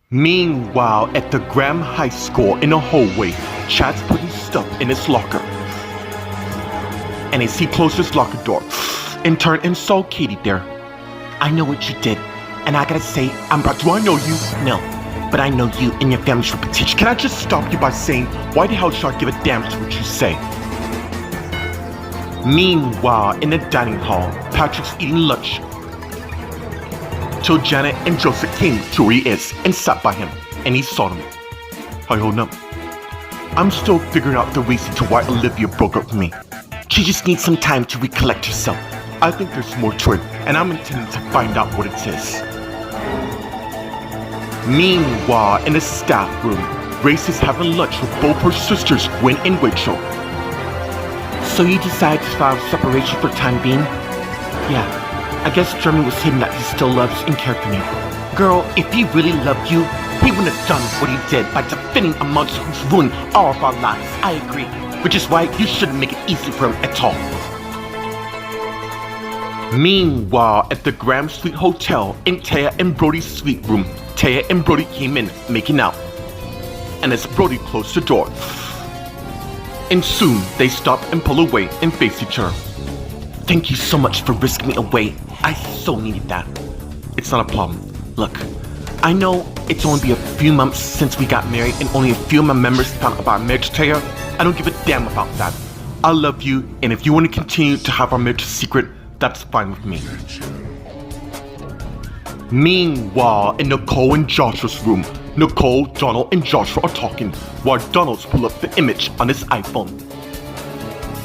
Meanwhile, at the Graham High School in the hallway, Chad's putting stuff in his locker. And as he closed his locker door, and turned and saw Katie there. I know what you did, and I gotta say, do I know you? No, but I know you and your family's reputation. Can I just stop you by saying, why the hell should I give a damn to what you say? Meanwhile, in the dining hall, Patrick's eating lunch. Till Janet and Joseph came to where he is and sat by him, and he saw them. How you holding up? I'm still figuring out the reason to why Olivia broke up with me. She just needs some time to recollect herself. I think there's more to it, and I'm intending to find out what it is. Meanwhile, in the staff room, Grace is having lunch with both her sisters, Gwen and Rachel. So you decided to file separation for the time being? Yeah. I guess Jeremy was hidden that he still loves and cares for me. Girl, if he really loved you, he wouldn't have done what he did by defending a monster who's ruined all of our lives. I agree. Which is why you shouldn't make it easy for him at all. Meanwhile, at the Graham Street Hotel in Taya and Brody's suite room, Taya and Brody came in, making out. And as Brody closed the door, and soon they stopped and pull away and face each other. Thank you so much for risking me away. I so needed that. It's not a problem. Look, I know it's only been a few months since we got married and only a few of my members found out about our marriage, Taya. I don't give a damn about that. I love you, and if you want to continue to have our marriage a secret, that's fine with me. Meanwhile, in Nicole and Joshua's room, Nicole, Donald, and Joshua are talking while Donald's pull up the image on his iPhone.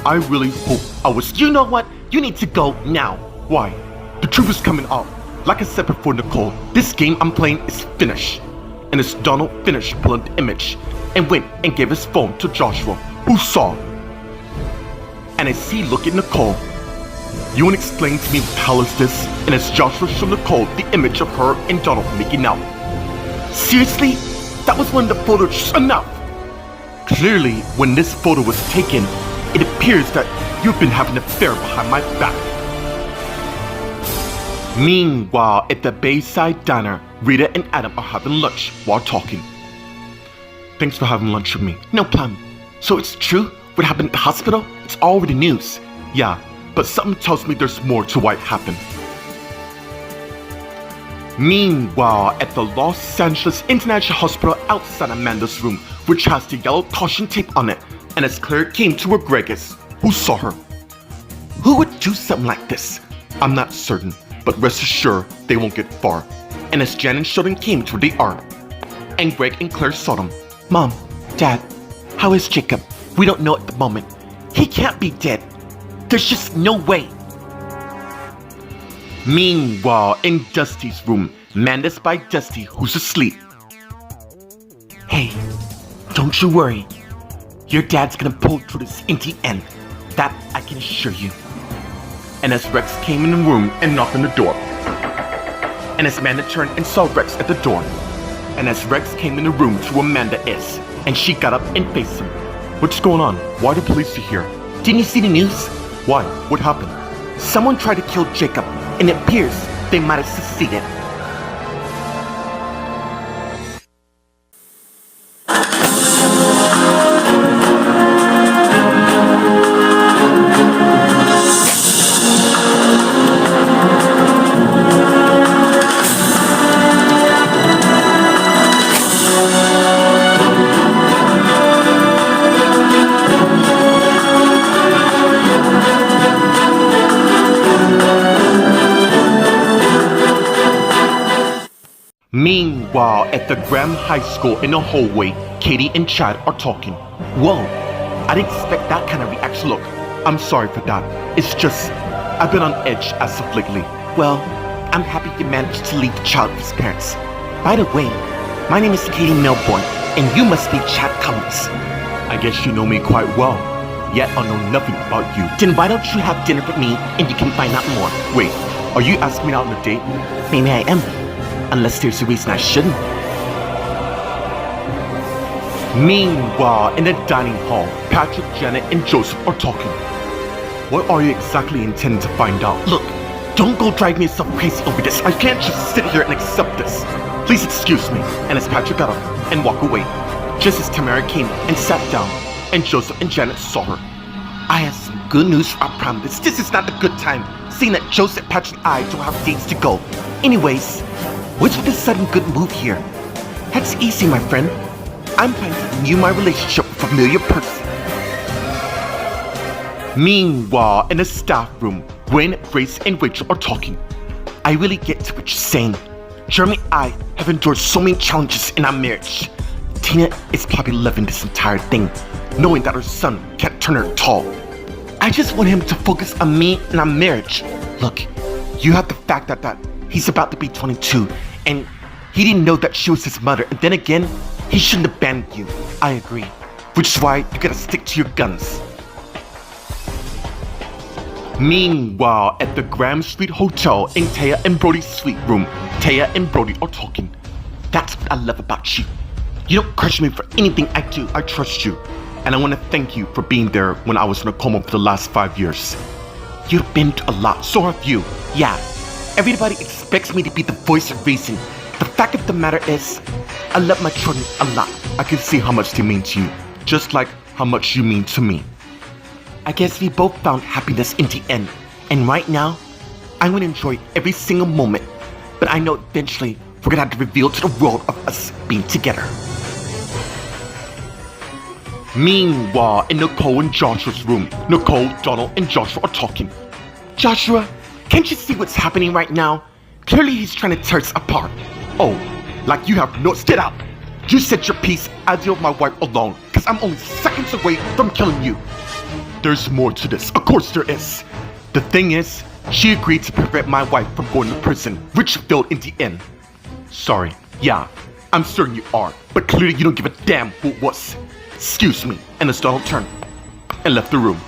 I really hope I was. You know what? You need to go now. Why? The truth is coming out. Like I said before, Nicole, this game I'm playing is finished. And as Donald finished pulling the image and went and gave his phone to Joshua, who saw. And as he looked at Nicole, you want to explain to me what the hell is this? And as Joshua showed Nicole the image of her and Donald making out. Seriously? That was one of the photos. Just enough! Clearly, when this photo was taken, it appears that you've been having an affair behind my back. Meanwhile, at the Bayside Diner, Rita and Adam are having lunch while talking. Thanks for having lunch with me. No problem. So it's true? What happened at the hospital? It's already news. Yeah, but something tells me there's more to what happened. Meanwhile, at the Los Angeles International Hospital outside Amanda's room, which has the yellow caution tape on it, and as Claire came to where Greg is, who saw her. Who would do something like this? I'm not certain, but rest assured they won't get far. And as Jan and Sheldon came to where they are, and Greg and Claire saw them. Mom, Dad, how is Jacob? We don't know at the moment. He can't be dead. There's just no way. Meanwhile, in Dusty's room, Amanda's by Dusty, who's asleep. Hey, don't you worry. Your dad's gonna pull through this in the end. That I can assure you. And as Rex came in the room and knocked on the door. And as Amanda turned and saw Rex at the door. And as Rex came in the room to where Amanda is, and she got up and faced him. What's going on? Why the police are here? Didn't you see the news? Why? What happened? Someone tried to kill Jacob, and it appears they might have succeeded. Meanwhile, at the Graham High School in the hallway, Katie and Chad are talking. Whoa, I didn't expect that kind of reaction. Look, I'm sorry for that. It's just, I've been on edge as of lately. Well, I'm happy you managed to leave the child with his parents. By the way, my name is Katie Melbourne, and you must be Chad Cummings. I guess you know me quite well, yet I know nothing about you. Then why don't you have dinner with me and you can find out more? Wait, are you asking me out on a date? Maybe I am. Unless there's a reason I shouldn't. Meanwhile, in the dining hall, Patrick, Janet, and Joseph are talking. What are you exactly intending to find out? Look, don't go driving yourself crazy over this. I can't just sit here and accept this. Please excuse me. And as Patrick got up and walked away, just as Tamara came and sat down, and Joseph and Janet saw her. I have some good news for our prom. This is not a good time, seeing that Joseph, Patrick, and I don't have dates to go. Anyways, what's with this sudden good move here? That's easy, my friend. I'm planning to renew my relationship with a familiar person. Meanwhile, in the staff room, Gwen, Grace, and Rachel are talking. I really get to what you're saying. Jeremy and I have endured so many challenges in our marriage. Tina is probably loving this entire thing, knowing that her son can't turn her tall. I just want him to focus on me and our marriage. Look, you have the fact that he's about to be 22, and he didn't know that she was his mother, and then again, he shouldn't have abandoned you. I agree, which is why you gotta stick to your guns. Meanwhile, at the Graham Street Hotel in Taya and Brody's suite room, Taya and Brody are talking. That's what I love about you. You don't question me for anything I do. I trust you. And I want to thank you for being there when I was in a coma for the last 5 years. You've been through a lot, so have you. Yeah, everybody expects me to be the voice of reason. The fact of the matter is, I love my children a lot. I can see how much they mean to you, just like how much you mean to me. I guess we both found happiness in the end. And right now, I'm going to enjoy every single moment. But I know eventually we're going to have to reveal to the world of us being together. Meanwhile, in Nicole and Joshua's room, Nicole, Donald, and Joshua are talking. Joshua, can't you see what's happening right now? Clearly he's trying to tear us apart. Oh, like you have no... Get out! You said your piece, I deal with my wife alone, because I'm only seconds away from killing you. There's more to this. Of course there is. The thing is, she agreed to prevent my wife from going to prison, which failed in the end. Sorry. Yeah, I'm certain you are, but clearly you don't give a damn who it was. Excuse me. And as Donald turned and left the room,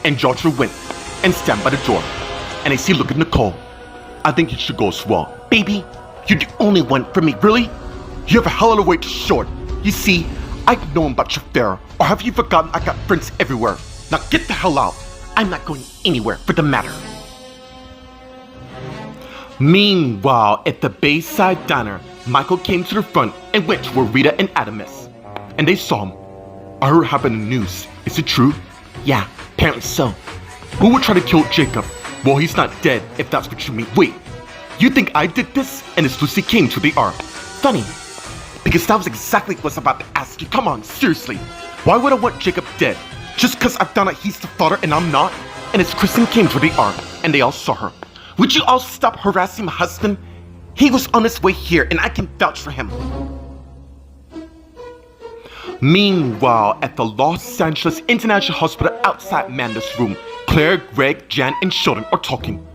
and Joshua went and stand by the door, and as he looked at Nicole, I think you should go as well. Baby, you're the only one for me, really? You have a hell of a way to show it. You see, I've known about your affair, or have you forgotten I got friends everywhere? Now get the hell out. I'm not going anywhere for the matter. Meanwhile, at the Bayside Diner, Michael came to the front and went to where Rita and Adam is. And they saw him. I heard it happened in the news. Is it true? Yeah, apparently so. Who would try to kill Jacob? Well, he's not dead, if that's what you mean. Wait, you think I did this? And as Lucy came to the R. Funny, because that was exactly what I was about to ask you. Come on, seriously. Why would I want Jacob dead? Just because I found out he's the father and I'm not? And as Kristen came to the R, and they all saw her. Would you all stop harassing my husband? He was on his way here, and I can vouch for him. Meanwhile, at the Los Angeles International Hospital outside Amanda's room, Claire, Greg, Jan, and Sheldon are talking.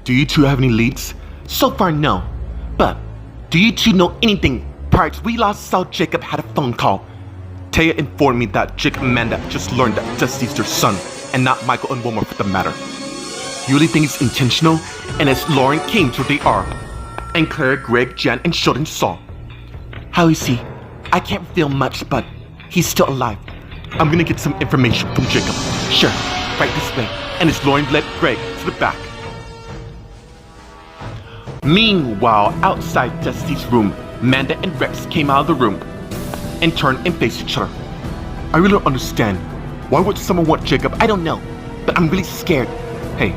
Do you two have any leads? So far, no. But, do you two know anything prior to we last saw Jacob had a phone call? Taya informed me that Jake and Amanda just learned that Dusty's their son, and not Michael and Wilmer for the matter. You really think it's intentional? And as Lauren came to the R, and Claire, Greg, Jan, and Sheldon saw. How is he? I can't feel much, but he's still alive. I'm gonna get some information from Jacob. Sure, right this way. And as Lauren led Greg to the back. Meanwhile, outside Dusty's room, Amanda and Rex came out of the room and turned and faced each other. I really don't understand. Why would someone want Jacob? I don't know, but I'm really scared. Hey,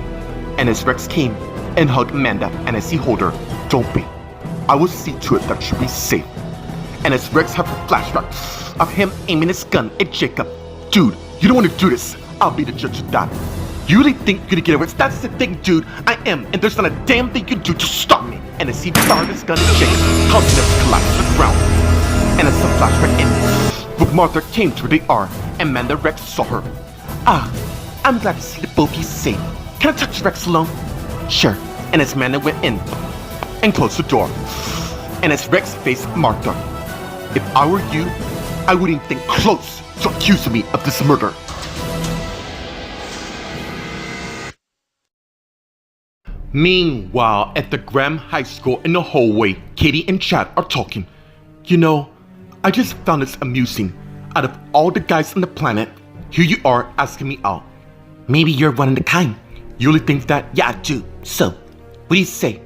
and as Rex came and hugged Amanda, and as he held her, don't be. I will see to it that she'll be safe. And as Rex had a flashback of him aiming his gun at Jacob. Dude, you don't want to do this. I'll be the judge of that. You really think you're gonna get away? That's the thing, dude. I am, and there's not a damn thing you can do to stop me. And as he fired his gun at Jacob, causing him to collapse to the ground. And as the flashback ended, with Martha came to the R, and Amanda Rex saw her. Ah, I'm glad to see that both of you safe. Can I touch Rex alone? Sure. And as Amanda went in and closed the door, and as Rex faced Martha, if I were you, I wouldn't think close to accusing me of this murder. Meanwhile, at the Graham High School in the hallway, Katie and Chad are talking. You know, I just found this amusing. Out of all the guys on the planet, here you are asking me out. Maybe you're one of the kind. You really think that? Yeah, I do. So, what do you say?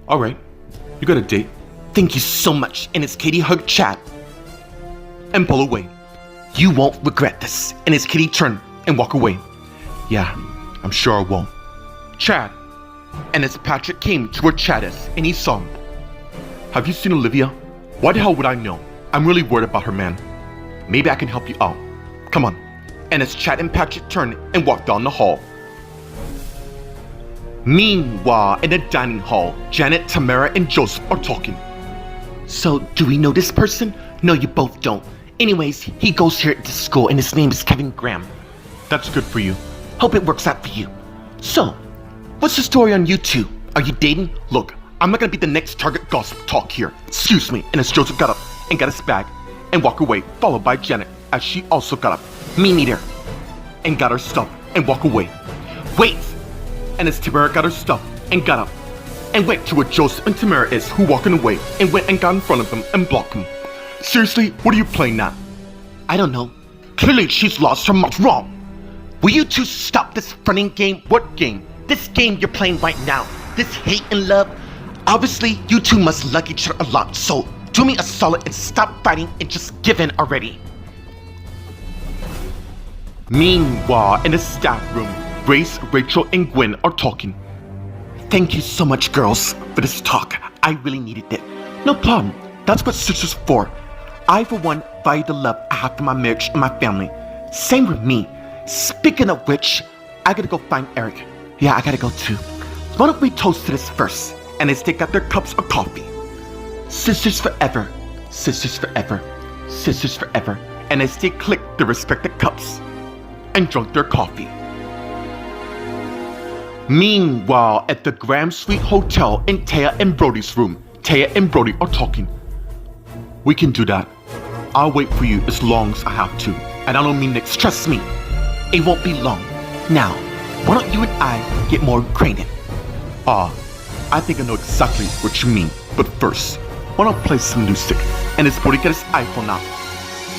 Alright, you got a date. Thank you so much. And as Katie hugged Chad and pull away. You won't regret this. And as Katie turned and walk away. Yeah, I'm sure I won't. Chad. And as Patrick came to where Chad is and he saw him. Have you seen Olivia? Why the hell would I know? I'm really worried about her, man. Maybe I can help you out. Come on. And as Chad and Patrick turned and walked down the hall. Meanwhile, in the dining hall, Janet, Tamara, and Joseph are talking. So, do we know this person? No, you both don't. Anyways, he goes here at this school and his name is Kevin Graham. That's good for you. Hope it works out for you. So, what's the story on you two? Are you dating? Look, I'm not gonna be the next target gossip talk here. Excuse me. And as Joseph got up and got his bag and walked away, followed by Janet as she also got up. Me neither. And got her stuff and walked away. Wait! And as Tamara got her stuff and got up and went to where Joseph and Tamara is, who walking away and went and got in front of them and blocked them. Seriously, what are you playing now? I don't know. Clearly she's lost her mind. Wrong. Will you two stop this fronting game? What game? This game you're playing right now. This hate and love. Obviously, you two must like each other a lot, so do me a solid and stop fighting and just give in already. Meanwhile, in the staff room, Grace, Rachel, and Gwen are talking. Thank you so much, girls, for this talk. I really needed it. No problem. That's what sisters are for. I, for one, value the love I have for my marriage and my family. Same with me. Speaking of which, I gotta go find Eric. Yeah, I gotta go too. Why don't we toast to this first? And as they got their cups of coffee. Sisters forever. Sisters forever. Sisters forever. And as they clicked their respective cups and drank their coffee. Meanwhile, at the Graham Suite Hotel in Taya and Brody's room, Taya and Brody are talking. We can do that. I'll wait for you as long as I have to. And I don't mean next, trust me. It won't be long. Now, why don't you and I get more acquainted? I think I know exactly what you mean. But first, why don't I play some music? And as Brody got his iPhone out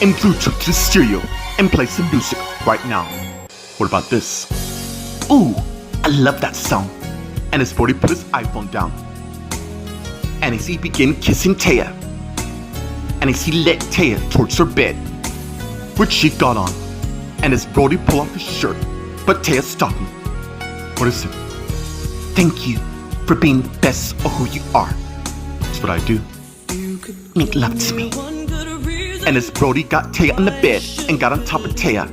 and Bluetooth to the stereo and play some music right now. What about this? Ooh, I love that song. And as Brody put his iPhone down, and as he began kissing Taya, and as he led Taya towards her bed, which she got on, and as Brody pulled off his shirt, but Taya stopped him. What is it? Thank you for being the best of who you are. That's what I do. Make love to me. And as Brody got Taya on the bed and got on top of Taya,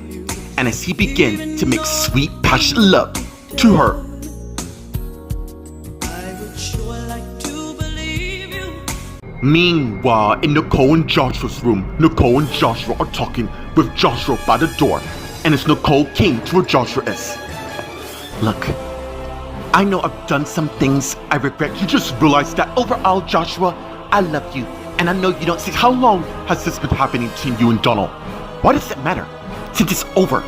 and as he began to make sweet, passionate love to her. Meanwhile, in Nicole and Joshua's room, Nicole and Joshua are talking with Joshua by the door. And as Nicole came to where Joshua is. Look, I know I've done some things I regret. You just realized that overall, Joshua, I love you. And I know you don't see how long has this been happening between you and Donald. Why does it matter? Since it's over.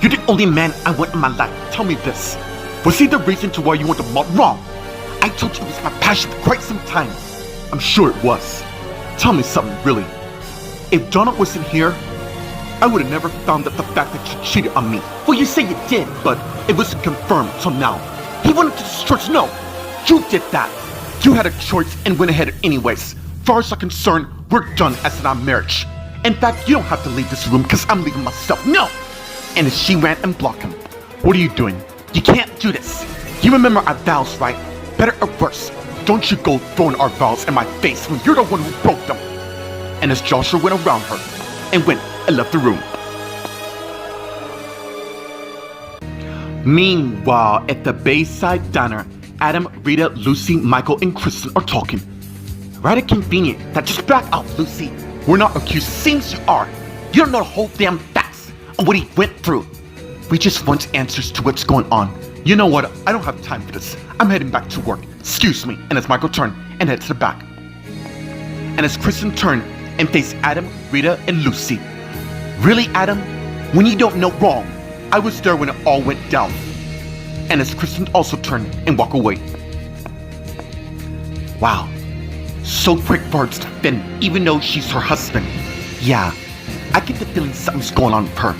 You're the only man I want in my life. Tell me this. Was he the reason to why you went to Malt? Wrong. I told you it was my passion for quite some time. I'm sure it was. Tell me something, really. If Donald wasn't here, I would have never found out the fact that you cheated on me. Well, you say you did, but it wasn't confirmed till now. He wanted to destroy us. No, you did that. You had a choice and went ahead anyways. Far as I'm concerned, we're done as in our marriage. In fact, you don't have to leave this room because I'm leaving myself. No! And as she ran and blocked him. What are you doing? You can't do this. You remember our vows, right? Better or worse, don't you go throwing our vows in my face when you're the one who broke them. And as Joshua went around her and went and left the room. Meanwhile, at the Bayside Diner, Adam, Rita, Lucy, Michael, and Kristen are talking. Rather convenient that just back out, Lucy. We're not accused. Seems you are. You don't know the whole damn facts on what he went through. We just want answers to what's going on. You know what? I don't have time for this. I'm heading back to work. Excuse me. And as Michael turned and headed to the back. And as Kristen turned and faced Adam, Rita, and Lucy. Really, Adam? When you don't know wrong, I was there when it all went down. And as Kristen also turned and walked away. Wow. So quick for her to defend, even though she's her husband. Yeah, I get the feeling something's going on with her.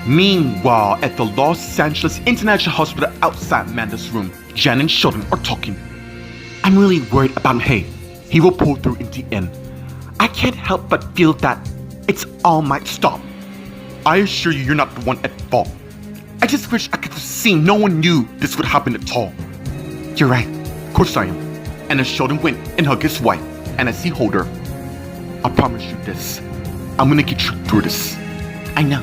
Meanwhile, at the Los Angeles International Hospital outside Amanda's room, Jan and Sheldon are talking. I'm really worried about him. Hey, he will pull through in the end. I can't help but feel that it's all my stop. I assure you, you're not the one at fault. I just wish I could have seen no one knew this would happen at all. You're right. Of course I am. And as Sheldon went and hugged his wife, and as he held her, I promise you this. I'm gonna get you through this. I know.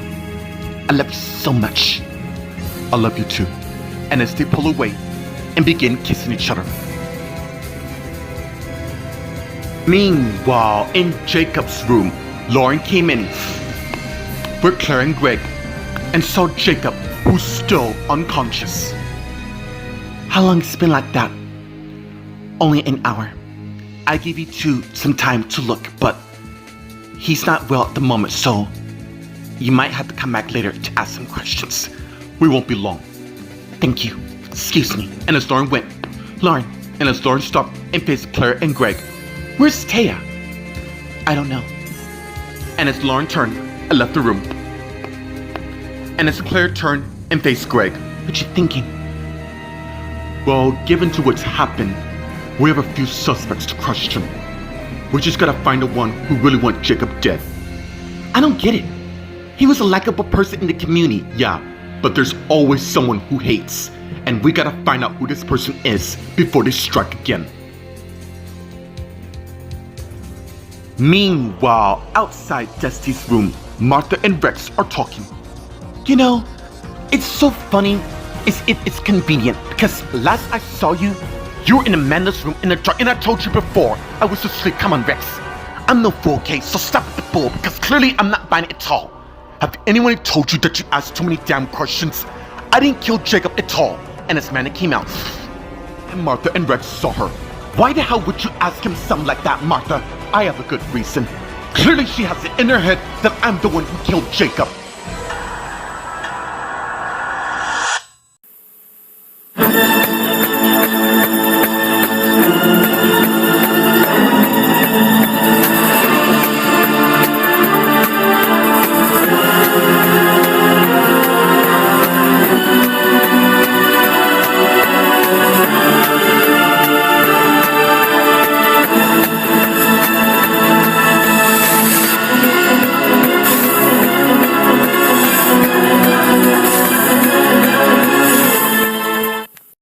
I love you so much. I love you too. And as they pull away and begin kissing each other. Meanwhile, in Jacob's room, Lauren came in with Claire and Greg and saw Jacob, who's still unconscious. How long has it been like that? Only an hour. I gave you two some time to look, but he's not well at the moment, so you might have to come back later to ask some questions. We won't be long. Thank you. Excuse me. And as Lauren went, and as Lauren stopped and faced Claire and Greg, where's Taya? I don't know. And as Lauren turned and left the room, and as Claire turned and faced Greg, what you thinking? Well, given to what's happened, we have a few suspects to question. We just gotta find the one who really wants Jacob dead. I don't get it. He was a likable person in the community, yeah, but there's always someone who hates, and we gotta find out who this person is before they strike again. Meanwhile, outside Dusty's room, Martha and Rex are talking. You know, it's so funny. It's convenient because last I saw you, you were in Amanda's room in the dark, and I told you before I was asleep. Come on, Rex. I'm no fool, okay? So stop the bull because clearly I'm not buying it at all. Have anyone told you that you asked too many damn questions? I didn't kill Jacob at all. And as Amanda came out, and Martha and Rex saw her. Why the hell would you ask him something like that, Martha? I have a good reason. Clearly she has it in her head that I'm the one who killed Jacob.